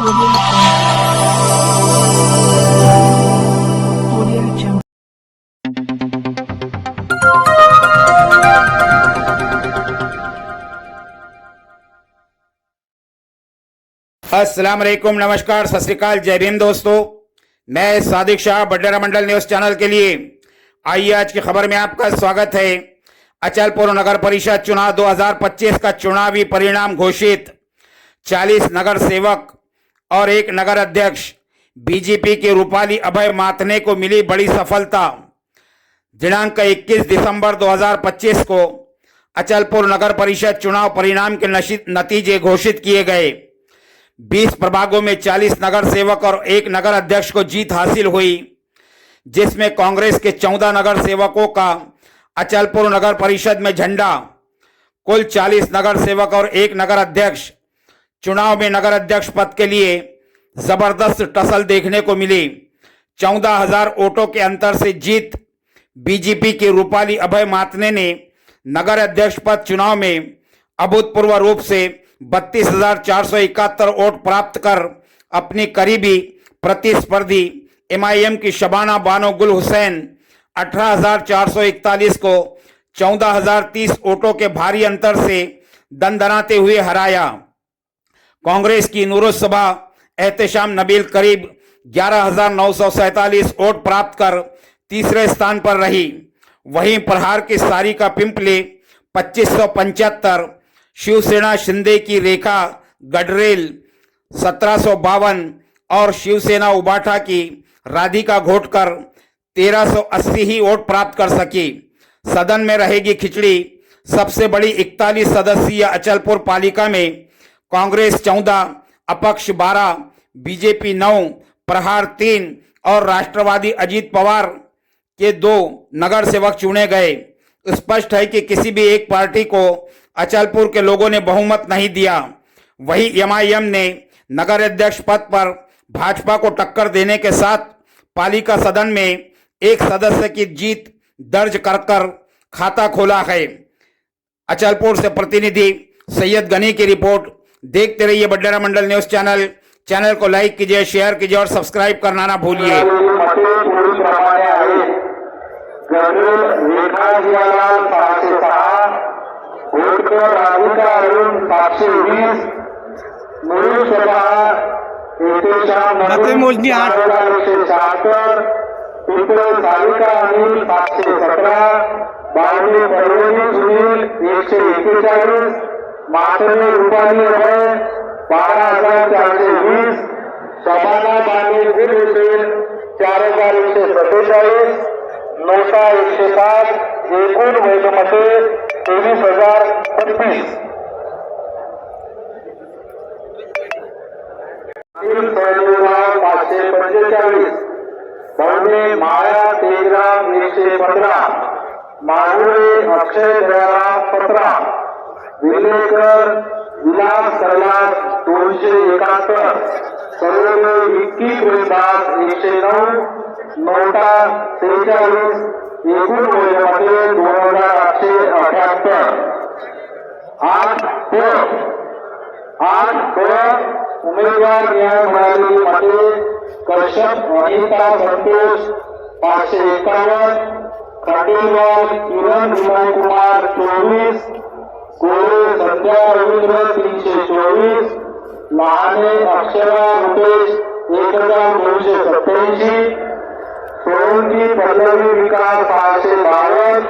अस्सलाम वालेकुम, नमस्कार, सत श्री अकाल, जय भीम दोस्तों। मैं सादिक शाह बडनेरा मंडल न्यूज चैनल के लिए आइए आज की खबर में आपका स्वागत है। अचलपुर नगर परिषद चुनाव 2025 का चुनावी परिणाम घोषित। 40 नगर सेवक और 1 नगर अध्यक्ष बीजेपी के रूपाली अभय माथने को मिली बड़ी सफलता। दिनांक 21 दिसंबर 2025 को अचलपुर नगर परिषद चुनाव परिणाम के नतीजे घोषित किए गए। 20 प्रभागों में 40 नगर सेवक और 1 नगर अध्यक्ष को जीत हासिल हुई, जिसमें कांग्रेस के 14 नगर सेवकों का अचलपुर नगर परिषद में झंडा। कुल 40 नगर सेवक और 1 नगर अध्यक्ष चुनाव में नगर अध्यक्ष पद के लिए जबरदस्त टसल देखने को मिली। 14,000 वोटों के अंतर से जीत बीजेपी के रूपाली अभय माथने ने नगर अध्यक्ष पद चुनाव में अभूतपूर्व रूप से 32,471 वोट प्राप्त कर अपनी करीबी प्रतिस्पर्धी एमआईएम की शबाना बानो गुल हुसैन 18,441 को 14,030 वोटों के भारी अंतर से दनदनाते हुए हराया। कांग्रेस की नूरुस्सबा एहतशाम नबील करीब 11,947 वोट प्राप्त कर तीसरे स्थान पर रही। वहीं प्रहार की सारिका पिंपले 2575, शिवसेना शिंदे की रेखा गडरेल 1752 और शिवसेना उबाठा की राधिका घोटकर 1380 ही वोट प्राप्त कर सकी। सदन में रहेगी खिचड़ी। सबसे बड़ी 41 सदस्यीय अचलपुर पालिका में कांग्रेस 14, अपक्ष 12, बीजेपी 9, प्रहार 3 और राष्ट्रवादी अजीत पवार के 2 नगर सेवक चुने गए। स्पष्ट है कि किसी भी एक पार्टी को अचलपुर के लोगों ने बहुमत नहीं दिया। वहीं एमआईएम ने नगर अध्यक्ष पद पर भाजपा को टक्कर देने के साथ पालिका सदन में 1 सदस्य की जीत दर्ज कर खाता खोला है। अचलपुर से प्रतिनिधि सैयद गनी की रिपोर्ट। देखते रहिए बडनेरा मंडल न्यूज चैनल। चैनल को लाइक कीजिए, शेयर कीजिए और सब्सक्राइब करना ना भूलिए। राधिका अरुण 720, नूरुस्सबा एहतशाम नबील 176, पिंपले सारिका अनिल 717, बावली परवेनी सुनील 141, माथने रूपाली अभय 12,420, शबाना बानो गुल हुसैन 4,147, नोटा 107, एकूण वैध मते 23,035। अनिल सैलूराव 545, भवने माया तेजराम 115, माहुरे अक्षय दयाराम 17, विलेकर विलास कैलास 271, सर्वे 21 प्रेमदास 109, नोटा 43, एकूण वैध मते 2,878। 8 उमेदवार न्याय मिळालेली मते कश्यप अनिता संतोष 551, खंडेलवाल किरण विनय कुमार 24, गोरे संध्या रवींद्र 324, लहाने अक्षरा रुपेश 1,287, सोळंकी पल्लवी विकास 652,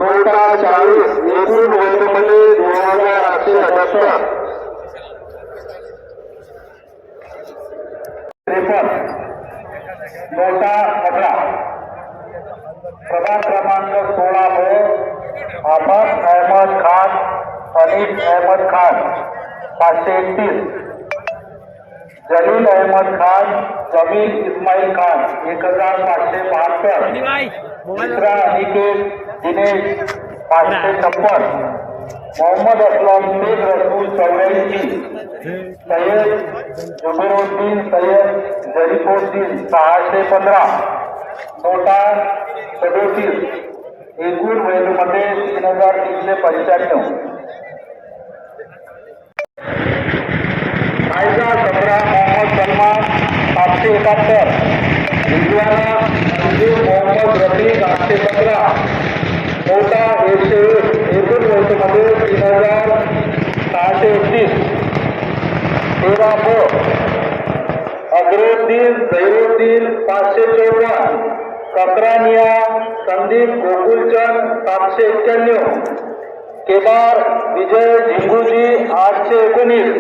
नोटा 40, एकूण वैध मते 2,878। 53, नोटा 18। प्रभाग क्रमांक 16 में अहमद अहमद खान, अनीस अहमद खान 531, जलील अहमद खान, जमील इस्माइल खान 1,572, मिश्रा अनिकेत दिनेश 556, मोहम्मद असलम शेख रसूल 84, सैयद जुबेरुद्दीन सैयद जरीफुद्दीन 615, नोटा 37, एकूण वैध मते 3,395। फायदा 17 871, रिजवाना मंजूर मोहम्मद रफीक 815, मोठा 101, एकूण वैधमध्ये 3631. 13 ब अग्रुद्दीन जैरुद्दीन 554, ककरानिया संदीप गोकुलचंद 791, केदार विजय झिंगूजी 819,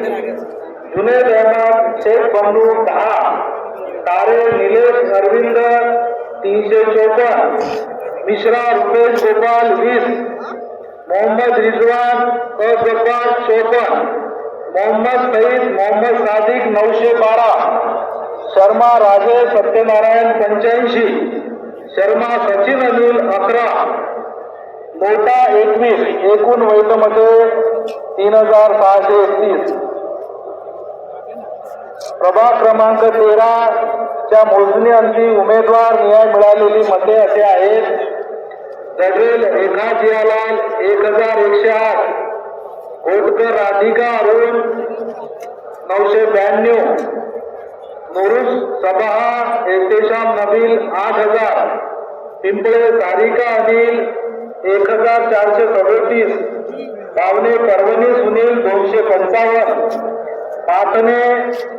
जुनेद अहमद शेख बंडू 10, तारे निलेश अरविंद 354, मिश्रा रुपेश गोपाल 20, मोहम्मद रिजवान अजब्बार 54, मोहम्मद सईद मोहम्मद सादिक 912, शर्मा राजेश सत्यनारायण 85, शर्मा सचिन अनिल 11, मोठा 21, एकूण वैधमध्ये 3631. प्रभाग क्रमांक 13 च्या मोजणी अंती उमेदवार न्याय मिळालेली मते असे आहेत. जगेल रेखा जियालाल 1108, कोटकर राधिका अरुण 992, मुरुस सबाहा एहतेशाम नबील 8000, पिंपळे सारिका अनिल 1437, पावणे परभणी सुनील 255, पाटणे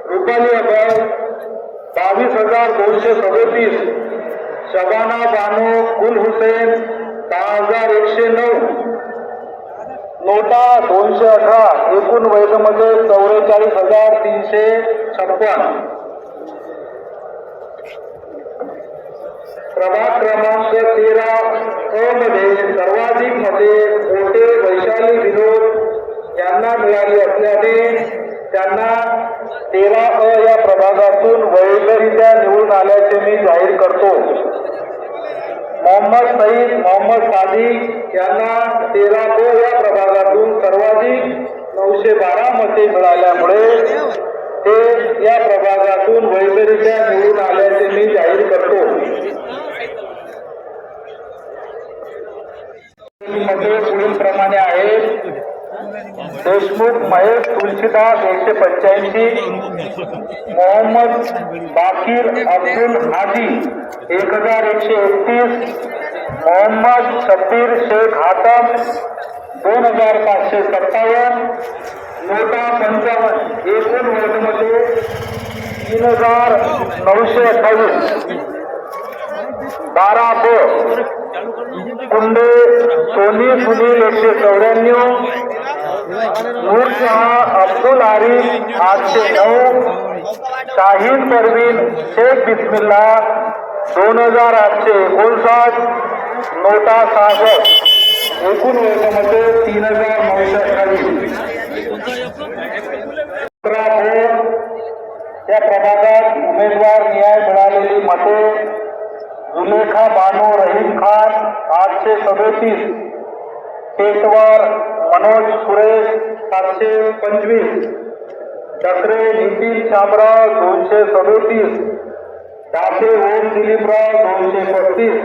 रुपाली अभय 22237, शबाना बानो गुल हुसेन 10109, नोटा 218, एकूण वैधमध्ये 44356. प्रभाग क्रमांक 13 अ मध्ये सर्वाधिक मते मोठे वैशाली विनोद यांना मिळाली असल्याने त्यांना 13 अ या प्रभागातून वैधरित्या निवडून आल्याचे मी जाहीर करतो. मोहम्मद सईद मोहम्मद सादिक यांना 13 ब या प्रभागातून सर्वाधिक 912 मते मिळाल्यामुळे ते या प्रभागातून वैधरित्या निवडून आल्याचे मी जाहीर करतो. मते पुढील प्रमाणे आहेत. देशमुख महेश तुलसीदास 185, मोहम्मद बाकीर अब्दुल हाजी 1131, मोहम्मद शब्बीर शेख हातम 2557, नोटा 55, एकूण वोटमध्ये 3928. 12 ब कुंडे सोनी सुनील 194, नूरजहां अब्दुल आरिफ 809, शाहीन परवीन शेख बिस्मिल्ला 2859, नोटा 66, एकूण वैधमध्ये 3928. 17 ब या प्रभागात उमेदवार न्याय मिळालेली मते जुलेखा बानो रहीम खान 837, पेटवार मनोज सुरेश 725, डकरे नितीन शामराव 237, दासे ओम दिलीपराव 235,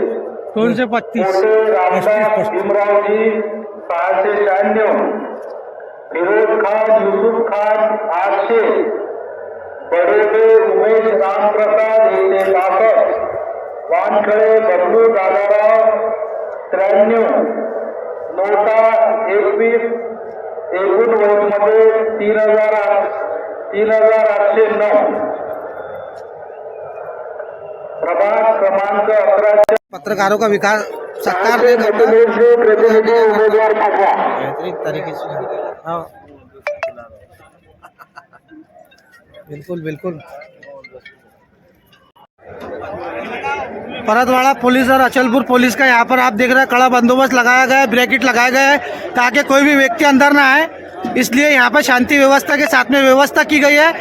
मोठे रामदास भीमरावजी 696, फिरोज खान युसुफ खान 800, बडेबे उमेश रामप्रसाद 162, वानखळे बबलू दादाराव 93, नोटा 21, एकूण वोटमध्ये 3809. प्रभाग क्रमांक 11 पत्रकारों का विकास सरकार ने प्रतिनिधि उम्मीदवार पाठवा. तरीके से हाँ बिल्कुल बिल्कुल. परतवाड़ा पुलिस और अचलपुर पुलिस का यहाँ पर आप देख रहे हैं कड़ा बंदोबस्त लगाया गया है, ब्रैकेट लगाया गया है ताकि कोई भी व्यक्ति अंदर ना आए. इसलिए यहाँ पर शांति व्यवस्था के साथ में व्यवस्था की गई है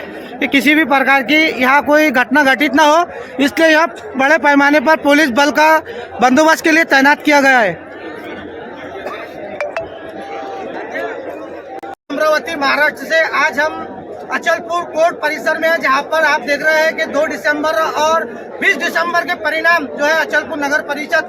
कि किसी भी प्रकार की यहाँ कोई घटना घटित ना हो. इसलिए यहाँ बड़े पैमाने पर पुलिस बल का बंदोबस्त के लिए तैनात किया गया है. अमरावती महाराष्ट्र से आज हम अचलपुर कोर्ट परिसर में है, जहां पर आप देख रहे हैं कि 2 दिसंबर और 20 दिसंबर के परिणाम जो है अचलपुर नगर परिषद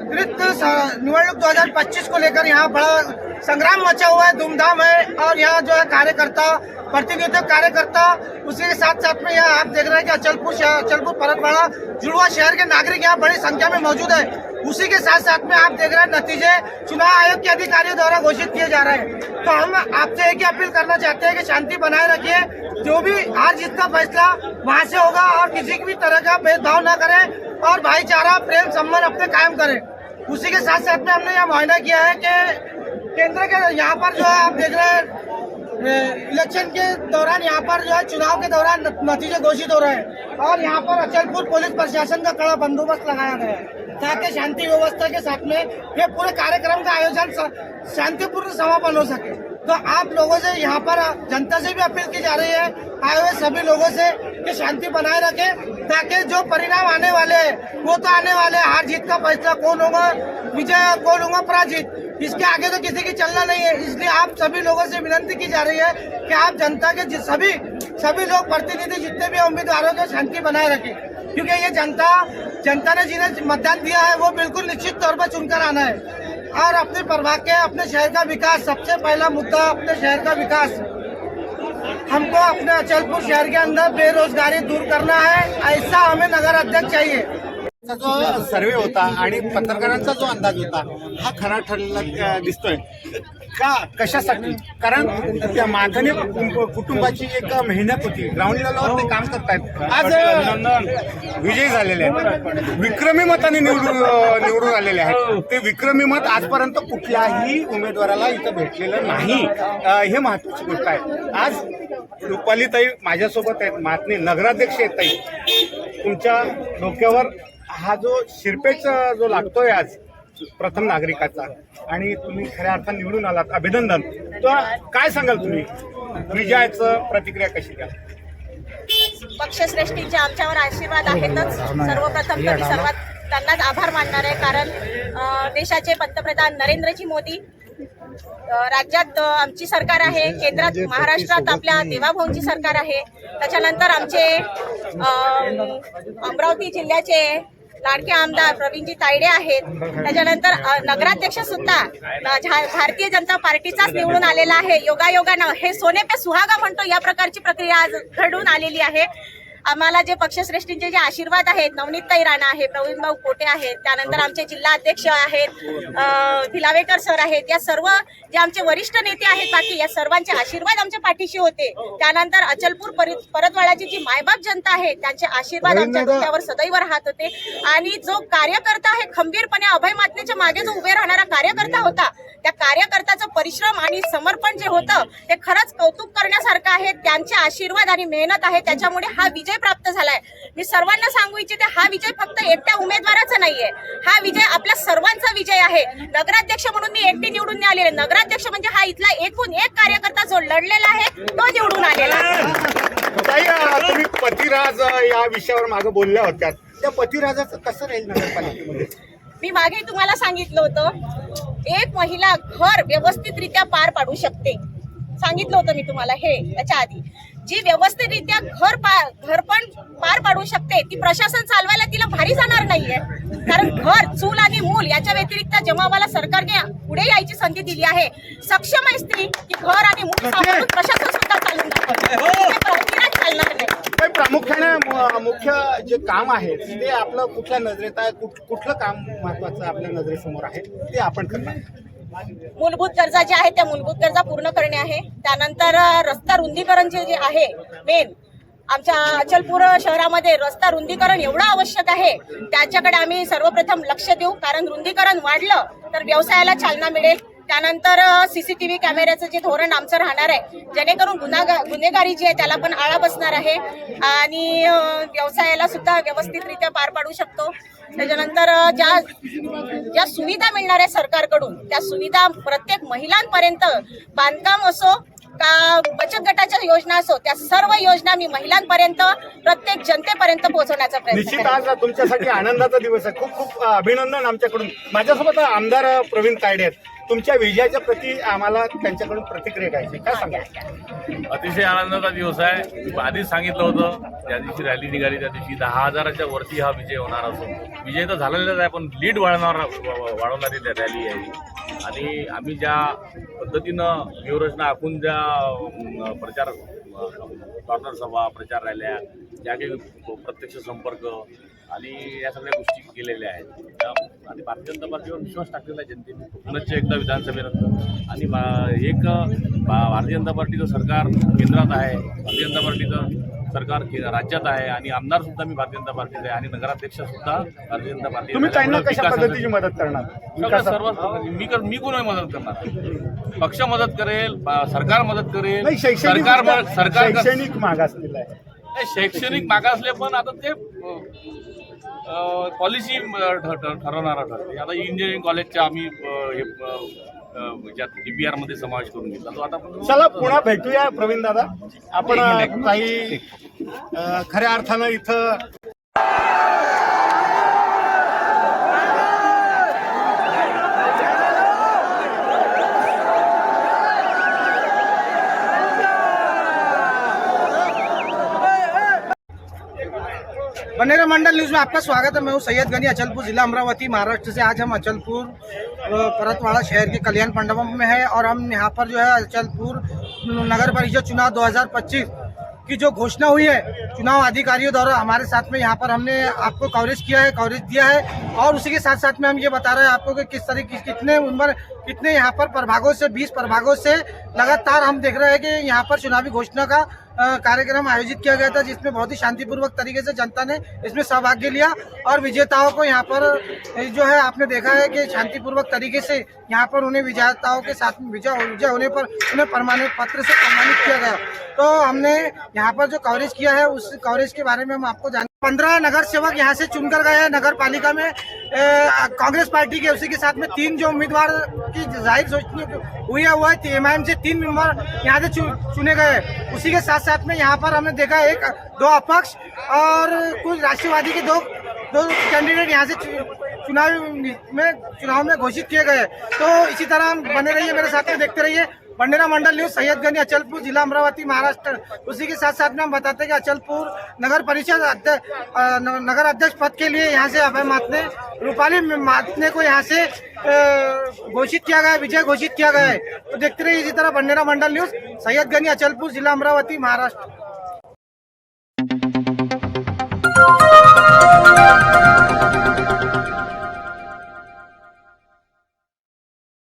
निवडणूक 2025 को लेकर यहाँ बड़ा संग्राम मचा हुआ है, धूमधाम है। और यहाँ जो है कार्यकर्ता, प्रतिनिधित्व कार्यकर्ता, उसी के साथ साथ में यहाँ आप देख रहे हैं कि अचलपुर परतवाड़ा जुड़वा शहर के नागरिक यहाँ बड़ी संख्या में मौजूद है। उसी के साथ साथ में आप देख रहे हैं नतीजे चुनाव आयोग के अधिकारियों द्वारा घोषित किए जा रहे हैं। तो हम आपसे एक ही अपील करना चाहते हैं कि शांति बनाए रखिए। जो भी हार जीत का फैसला वहाँ से होगा और किसी भी तरह का भेदभाव न करें और भाईचारा प्रेम संबंध अपने कायम करें। उसी के साथ साथ में हमने यह मुआयना किया है कि केंद्र के यहाँ पर जो है आप देख रहे हैं इलेक्शन के दौरान यहाँ पर जो है चुनाव के दौरान नतीजे घोषित हो रहे हैं और यहाँ पर अचलपुर पुलिस प्रशासन का कड़ा बंदोबस्त लगाया गया है ताकि शांति व्यवस्था के साथ में ये पूरे कार्यक्रम का आयोजन शांतिपूर्ण समापन हो सके। तो आप लोगों से यहाँ पर जनता से भी अपील की जा रही है, आए हुए सभी लोगों से कि शांति बनाए रखें ताकि जो परिणाम आने वाले हैं वो तो आने वाले हैं। हार जीत का फैसला कौन होगा विजय, कौन होगा पराजित, इसके आगे तो किसी की चलना नहीं है। इसलिए आप सभी लोगों से विनती की जा रही है कि आप जनता के सभी लोग प्रतिनिधि जितने भी उम्मीदवारों के शांति बनाए रखें, क्योंकि ये जनता ने जिन्हें मतदान दिया है वो बिल्कुल निश्चित तौर पर चुनकर आना है। और अपने प्रभाग के अपने शहर का विकास, सबसे पहला मुद्दा अपने शहर का विकास। हमको अपने अचलपुर शहर के अंदर बेरोजगारी दूर करना है, ऐसा हमें नगर अध्यक्ष चाहिए। जो सर्वे होता आणि पत्रकारांचा जो अंदाज होता हा खरा ठरलेला दिसतोय का? कशासाठी? कारण त्या मागणी कुटुंबाची एक मेहनत होती, ग्राउंड लेवलवर ते काम करतायत, आज विजयी झालेले आहेत, विक्रमी मताने निवडून आलेले आहेत। ते विक्रमी मत आजपर्यंत कुठल्याही उमेदवाराला इथं भेटलेलं नाही, हे महत्वाची गोष्ट आहे। आज रुपालीताई माझ्यासोबत आहेत, महात्मे नगराध्यक्ष आहेत ताई, तुमच्या डोक्यावर हा जो शिरपेचा जो लागतोय आज प्रथम नागरिकाचा आणि तुम्ही खऱ्या अर्थाने निवडून आलात, अभिनंदन। तर काय सांगाल तुम्ही विजयाचं प्रतिक्रिया कशी द्या? पक्षश्रेष्ठींचे आमच्यावर आशीर्वाद आहेतच। सर्वप्रथम तर मी त्यांनाच आभार मानणार आहे, कारण देशाचे पंतप्रधान नरेंद्रजी मोदी, राज्यात आमची सरकार आहे, केंद्रात महाराष्ट्रात आपल्या देवाभाऊंची सरकार आहे, त्याच्यानंतर आमचे अमरावती जिल्ह्याचे लाडके आमदार प्रवीणजी तायडे आहेत, त्याच्यानंतर नगराध्यक्ष सुद्धा भारतीय जनता पार्टीचाच निवडून आलेला आहे। योगायोगानं हे सोने पे सुहागा म्हणतो या प्रकारची प्रक्रिया आज घडून आलेली आहे। आम्हाला जे पक्षश्रेष्ठींचे जे आशीर्वाद आहेत, नवनीतताई राणा आहे, प्रवीणभाऊ पोटे आहेत, त्यानंतर आमचे जिल्हा अध्यक्ष आहेत, भिलावेकर सर आहेत, या सर्व जे आमचे वरिष्ठ नेते आहेत बाकी या सर्वांचे आशीर्वाद आमच्या पाठीशी होते। त्यानंतर अचलपूर परतवाडाची जी मायबाप जनता आहे त्यांचे आशीर्वाद आमच्या डोक्यावर सदैव राहत होते। आणि जो कार्यकर्ता आहे खंबीरपणे अभय मातनेच्या मागे जो उभे राहणारा कार्यकर्ता होता, त्या कार्यकर्त्याचं परिश्रम आणि समर्पण जे होतं ते खरंच कौतुक करण्यासारखं आहे। त्यांचे आशीर्वाद आणि मेहनत आहे, त्याच्यामुळे हा विजय प्राप्त झालाय। मी सर्वांना सांगू इच्छिते, हा विजय फक्त एकट्या उमेदवाराचा नाहीये, हा विजय आपल्या सर्वांचा विजय आहे। नगराध्यक्ष म्हणून मी एकटी निवडून नाही आलेले, नगराध्यक्ष म्हणजे हा इथला एकूण एक कार्यकर्ता जो लढलेला आहे तो निवडून आलेला आहे। तुम्ही पतिराज या विषयावर मागे बोलल्या होत्या, त्या पतिराजाचं कसं राहील नगरपालिकेमध्ये? मी मागे तुम्हाला सांगितलं होतं, एक महिला घर व्यवस्थितरित्या पार पाडू शकते, सांगितलं होतं मी तुम्हाला हे त्याच्या आधी। जी व्यवस्थितरित्या घर पण पार पाडू शकते ती प्रशासन चालवायला तिला भारी जाणार नाहीये, कारण घर, चूल आणि मूल याच्या व्यतिरिक्त जेव्हा आम्हाला सरकारने पुढे यायची संधी दिली आहे, सक्षम आहे स्त्री की घर आणि मूल सांभाळून प्रशासन सुद्धा चालून चालणार नाही। प्रामुख्याने मुख्य जे काम आहे ते आपलं कुठल्या नजरेत आहे, कुठलं काम महत्वाचं आपल्या नजरेसमोर आहे ते आपण करणार? मूलभूत गरजा ज्या आहेत त्या मूलभूत गरजा पूर्ण करणे आहे। त्यानंतर रस्ता रुंदीकरण जे आहे, मेन आमच्या अचलपूर शहरामध्ये रस्ता रुंदीकरण एवढं आवश्यक आहे, त्याच्याकडे आम्ही सर्वप्रथम लक्ष देऊ, कारण रुंदीकरण वाढलं तर व्यवसायाला चालना मिळेल। त्यानंतर सीसीटीव्ही कॅमेऱ्याचं जे धोरण आमचं राहणार आहे, जेणेकरून गुन्हेगारी जी आहे त्याला पण आळा बसणार आहे आणि व्यवसायाला सुद्धा व्यवस्थितरित्या पार पाडू शकतो। त्याच्यानंतर ज्या सुविधा मिळणार आहे सरकारकडून त्या सुविधा प्रत्येक महिलांपर्यंत, बांधकाम असो का बचत गटाच्या योजना असो, त्या सर्व योजना मी महिलांपर्यंत, प्रत्येक जनतेपर्यंत पोहोचवण्याचा प्रयत्न निश्चित करेन। आज तुमच्यासाठी आनंदाचा दिवस आहे, खूप खूप अभिनंदन आमच्याकडून। माझ्यासोबत आमदार प्रवीण तायडे आहेत, तुमच्या विजयाच्या प्रती आम्हाला त्यांच्याकडून प्रतिक्रिया घ्यायची, काय सांगा? अतिशय आनंदाचा दिवस आहे. आधीच सांगितलं होतं, ज्या दिवशी रॅली निघाली त्या दिवशी 10,000च्या वरती हा विजय होणार असून विजय तर झालेलाच आहे, पण लीड वाढवणारी रॅली आहे. आणि आम्ही ज्या पद्धतीनं व्यूहरचना आखून ज्या प्रचार कॉर्नर सभा, प्रचार रॅल्या, ज्या काही प्रत्यक्ष संपर्क आणि या सगळ्या गोष्टी केलेल्या आहेत आणि भारतीय जनता पार्टीवर विश्वास टाकलेला आहे जनतेने पुनश्च एकदा विधानसभेनंतर. आणि भारतीय जनता पार्टीचं सरकार केंद्रात आहे, भारतीय जनता पार्टीचं सरकार राज्यात आहे आणि आमदार सुद्धा मी भारतीय जनता पार्टीचा आहे आणि नगराध्यक्ष सुद्धा भारतीय जनता पार्टी. तुम्ही त्यांना कशा पद्धतीची मदत करणार? सर्व मी कोणी मदत करणार? पक्ष मदत करेल, सरकार मदत करेल, नाही, सरकार शैक्षणिक मागासलेला आहे. शैक्षणिक मागासले पण आता ते पॉलिसी ठरवणारा ठरते. आता इंजिनिअरिंग कॉलेजच्या आम्ही DPR मध्ये समावेश करून घेतला तो आता. चला पुन्हा भेटूया प्रवीण दादा. आपण काही खऱ्या अर्थानं इथं बनेरा मंडल न्यूज में आपका स्वागत है। मैं हूँ सैयद गनी, अचलपुर जिला अमरावती, महाराष्ट्र से। आज हम अचलपुर परतवाड़ा शहर के कल्याण मंडपम में है और हम यहाँ पर जो है अचलपुर नगर परिषद चुनाव 2025 की जो घोषणा हुई है चुनाव अधिकारियों द्वारा, हमारे साथ में यहाँ पर हमने आपको कवरेज दिया है और उसी के साथ साथ में हम ये बता रहे हैं आपको कि किस तरीके कितने यहाँ पर प्रभागों से 20 प्रभागों से लगातार हम देख रहे हैं कि यहाँ पर चुनावी घोषणा का कार्यक्रम आयोजित किया गया था, जिसमें बहुत ही शांतिपूर्वक तरीके से जनता ने इसमें सहभाग्य लिया और विजेताओं को यहाँ पर जो है आपने देखा है कि शांतिपूर्वक तरीके से यहाँ पर उन्हें विजेताओं के साथ में विजय होने पर उन्हें प्रमाणित पत्र से सम्मानित किया गया। तो हमने यहाँ पर जो कवरेज किया है उस कवरेज के बारे में हम आपको 15 नगर सेवक यहाँ से चुनकर गए हैं। नगर पालिका में कांग्रेस पार्टी के, उसी के साथ में 3 जो उम्मीदवार की जाहिर हुई है वो है MIM से 3 मेंबर यहाँ से चुने गए। उसी के साथ साथ में यहाँ पर हमने देखा 2 अपक्ष और कुछ राष्ट्रवादी के दो कैंडिडेट यहाँ से चुनाव में घोषित किए गए। तो इसी तरह बने रहिए मेरे साथ में, देखते रहिए बनेरा मंडल न्यूज, सैयद गनी, अचलपुर, जिला अमरावती, महाराष्ट्र। उसी के साथ साथ में हम बताते हैं कि अचलपुर नगर परिषद नगर अध्यक्ष पद के लिए यहाँ से अभय मातने, रूपाली मातने को यहाँ से घोषित किया गया, विजय घोषित किया गया है। तो देखते रहिए इसी तरह बनेरा मंडल न्यूज, सैयद गनी, अचलपुर, जिला अमरावती, महाराष्ट्र।